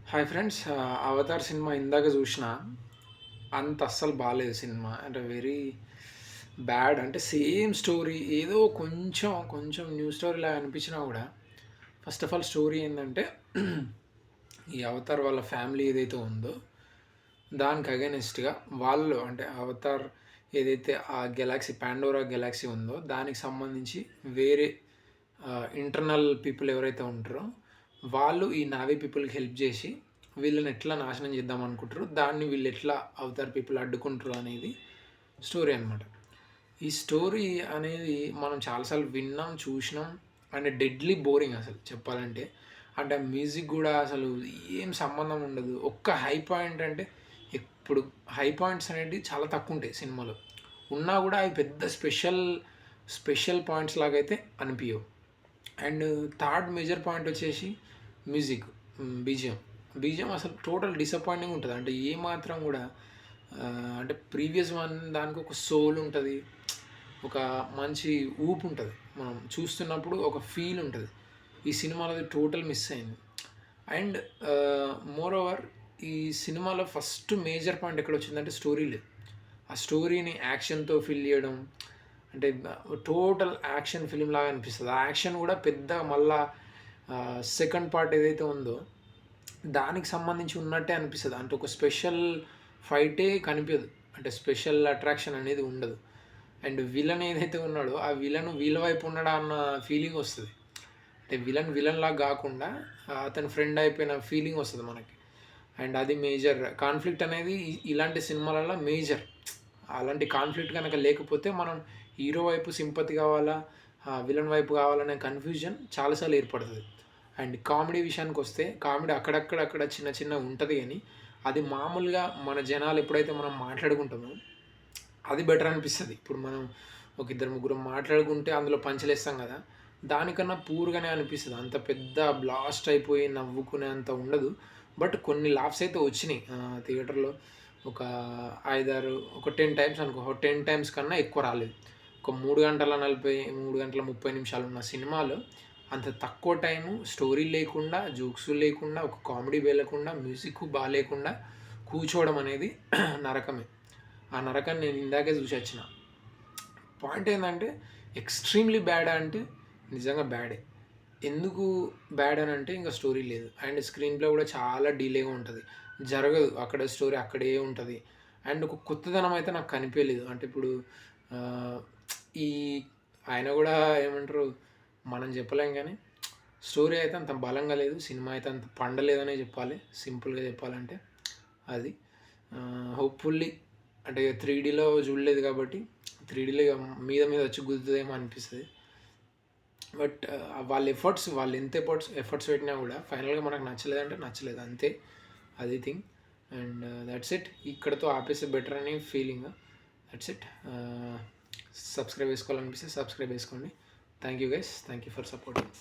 Hi friends. 'Avatar' cinema ఇందాక చూసిన. అంత అస్సలు బాలేదు సినిమా. అంటే వెరీ బ్యాడ్. అంటే సేమ్ స్టోరీ ఏదో కొంచెం, కొంచెం న్యూ స్టోరీలాగా అనిపించినా గూడా, ఫస్ట్ ఆఫ్ ఆల్ స్టోరీ ఏందంటే ఈ 'అవతార్' వాళ్ళ ఫ్యామిలీ ఏదైతే ఉందో, దానికి అగైనెస్ట్‌గా వాళ్ళు అంటే 'అవతార్' ఏదైతే ఆ గెలాక్సీ పాండోరా గెలాక్సీ ఉందో, దానికి సంబంధించి వేరే ఇంటర్నల్ పీపుల్ ఎవరైతే ఉంటారో, వాళ్ళు ఈ నావీ పీపుల్‌కి హెల్ప్ జేసి, వీళ్ళని ఎట్లా నాశనం చేద్దాం అనుకుంటారో, దాన్ని వీళ్ళు ఎట్లా 'అవతార్' పీపుల్ అడ్డుకుంటారు అనేది స్టోరీ అనమాట. ఈ స్టోరీ అనేది మనం చాలా సార్లు విన్నాం, చూసినాం. అండ్ డెడ్లీ బోరింగ్ అసలు చెప్పాలంటే. అంటే మ్యూజిక్ గూడా అసలు ఏం సంబంధం ఉండదు. ఒక్క హై పాయింట్ అంటే ఇప్పుడు హై పాయింట్స్ అనేటివి చాలా తక్కువుంటాయి సినిమాలో. ఉన్నా గూడా అవి పెద్ద స్పెషల్ పాయింట్స్ లాగైతే అనిపియవు. అండ్ థర్డ్ మేజర్ పాయింట్ వచ్చేసి మ్యూజిక్. బీజీఎం. బీజీఎం అసలు టోటల్ డిసప్పాయింటింగ్ ఉంటది. అంటే ఏమాత్రం గూడా అంటే ప్రీవియస్ వన్ దానికి ఒక సోల్ ఉంటది. ఒక మంచి ఊపు ఉంటది. మనం చూస్తున్నప్పుడు ఒక ఫీల్ ఉంటది. ఈ సినిమాలో అది టోటల్ మిస్ అయింది. అండ్ మోర్ ఓవర్ ఈ సినిమాలో ఫస్ట్ మేజర్ పాయింట్ ఎక్కడొచ్చిందంటే స్టోరీ లేదు. ఆ స్టోరీని యాక్షన్‌తో ఫిల్ చేయడం. అంటే టోటల్ యాక్షన్ ఫిల్మ్ లాగా అనిపిస్తది. ఆ యాక్షన్ గూడా పెద్దగా మళ్ళా సెకండ్ పార్ట్ ఏదైతే ఉందో, దానికి సంబంధించి ఉన్నట్టే అనిపిస్తది. అంటే ఒక స్పెషల్ ఫైటే కనిపియదు. అంటే స్పెషల్ అట్రాక్షన్ అనేది ఉండదు. అండ్ విలన్ ఏదైతే ఉన్నాడో, ఆ విలన్ వీళ్ళ వైపు ఉన్నాడా అన్న ఫీలింగ్ వస్తది. అంటే విలన్‌లాగా గాకుండా అతని ఫ్రెండ్ అయిపోయిన ఫీలింగ్ వస్తది మనకి. అండ్ అది మేజర్ కాన్‌ఫ్లిక్ట్ అనేది ఇలాంటి సినిమాలలో మేజర్. అలాంటి కాన్‌ఫ్లిక్ట్ గనక లేకపోతే మనం హీరో వైపు సింపతి కావాలా, విలన్ వైపు కావాలనే కన్‌ఫ్యూజన్ చాలా సార్లు ఏర్పడతది. అండ్ కామెడీ విషయానికొస్తే కామెడీ అక్కడక్కడ చిన్న చిన్నగా ఉంటది గానీ, అది మామూలుగా మన జనాలు ఎప్పుడైతే మనం మాట్లాడుకుంటామో అది బెటర్ అనిపిస్తది. ఇప్పుడు మనం ఒక ఇద్దరు ముగ్గురం మాట్లాడుకుంటే అందులో పంచులేస్తాం గదా! దానికన్నా పూర్‌గానే అనిపిస్తది. అంత పెద్ద బ్లాస్ట్ అయిపోయి నవ్వుకునేంత ఉండదు. బట్ కొన్ని లాఫ్స్ అయితే వచ్చినియి. థియేటర్‌లో ఒక 5, 6 ఒక 10 టైమ్స్ అనుకో. 10 టైమ్స్ కన్నా ఎక్కువ రాలేదు. ఒక 3 గంటల 40, 3 గంటల 30 నిమిషాలున్న సినిమాలో అంత తక్కువ టైము స్టోరీ లేకుండా, జోక్స్ లేకుండా, ఒక కామెడీ వెళ్ళకుండా, మ్యూజిక్ బాలేకుండా కూర్చోవడం అనేది నరకమే. ఆ నరకాన్ని నేను ఇందాకే చూసొచ్చిన. పాయింట్ ఏందంటే ఎక్స్‌ట్రీమ్‌లీ బ్యాడా అంటే నిజంగా బ్యాడే. ఎందుకు బ్యాడ్ అని అంటే ఇంక స్టోరీ లేదు. అండ్ స్క్రీన్ ప్లే కూడా చాలా డిలేగా ఉంటది. జరగదు. అక్కడ స్టోరీ అక్కడే ఉంటది. అండ్ ఒక కొత్తదనం అయితే నాకు కనిపియలేదు. అంటే ఇప్పుడు ఆహ్, ఈ ఆయన గూడా ఏమంటారు మనం చెప్పలేం గానీ, స్టోరీ అయితే అంత బలంగా లేదు. సినిమా అయితే అంత పండలేదనే జెప్పాలి. సింపుల్‌గా చెప్పాలంటే అది. హోప్‌ఫుల్లీ అంటే 3డీలో చూడలేదు కాబట్టి 3డీలో ఇగ మీద వచ్చి గుద్దుతదేమో అనిపిస్తది. బట్ వాళ్ళు ఎంత ఎఫర్ట్స్ పెట్టినా గూడా ఫైనల్‌గా మనకు నచ్చలేదంటే నచ్చలేదు అంతే. అది థింగ్. And that's it. ఇక్కడితో ఆపేస్తే బెటర్ అని ఫీలింగ్. That's it. సబ్స్క్రైబ్ చేసుకోవాలనిపిస్తే సబ్స్క్రైబ్ చేసుకోండి. Thank you guys. Thank you for supporting.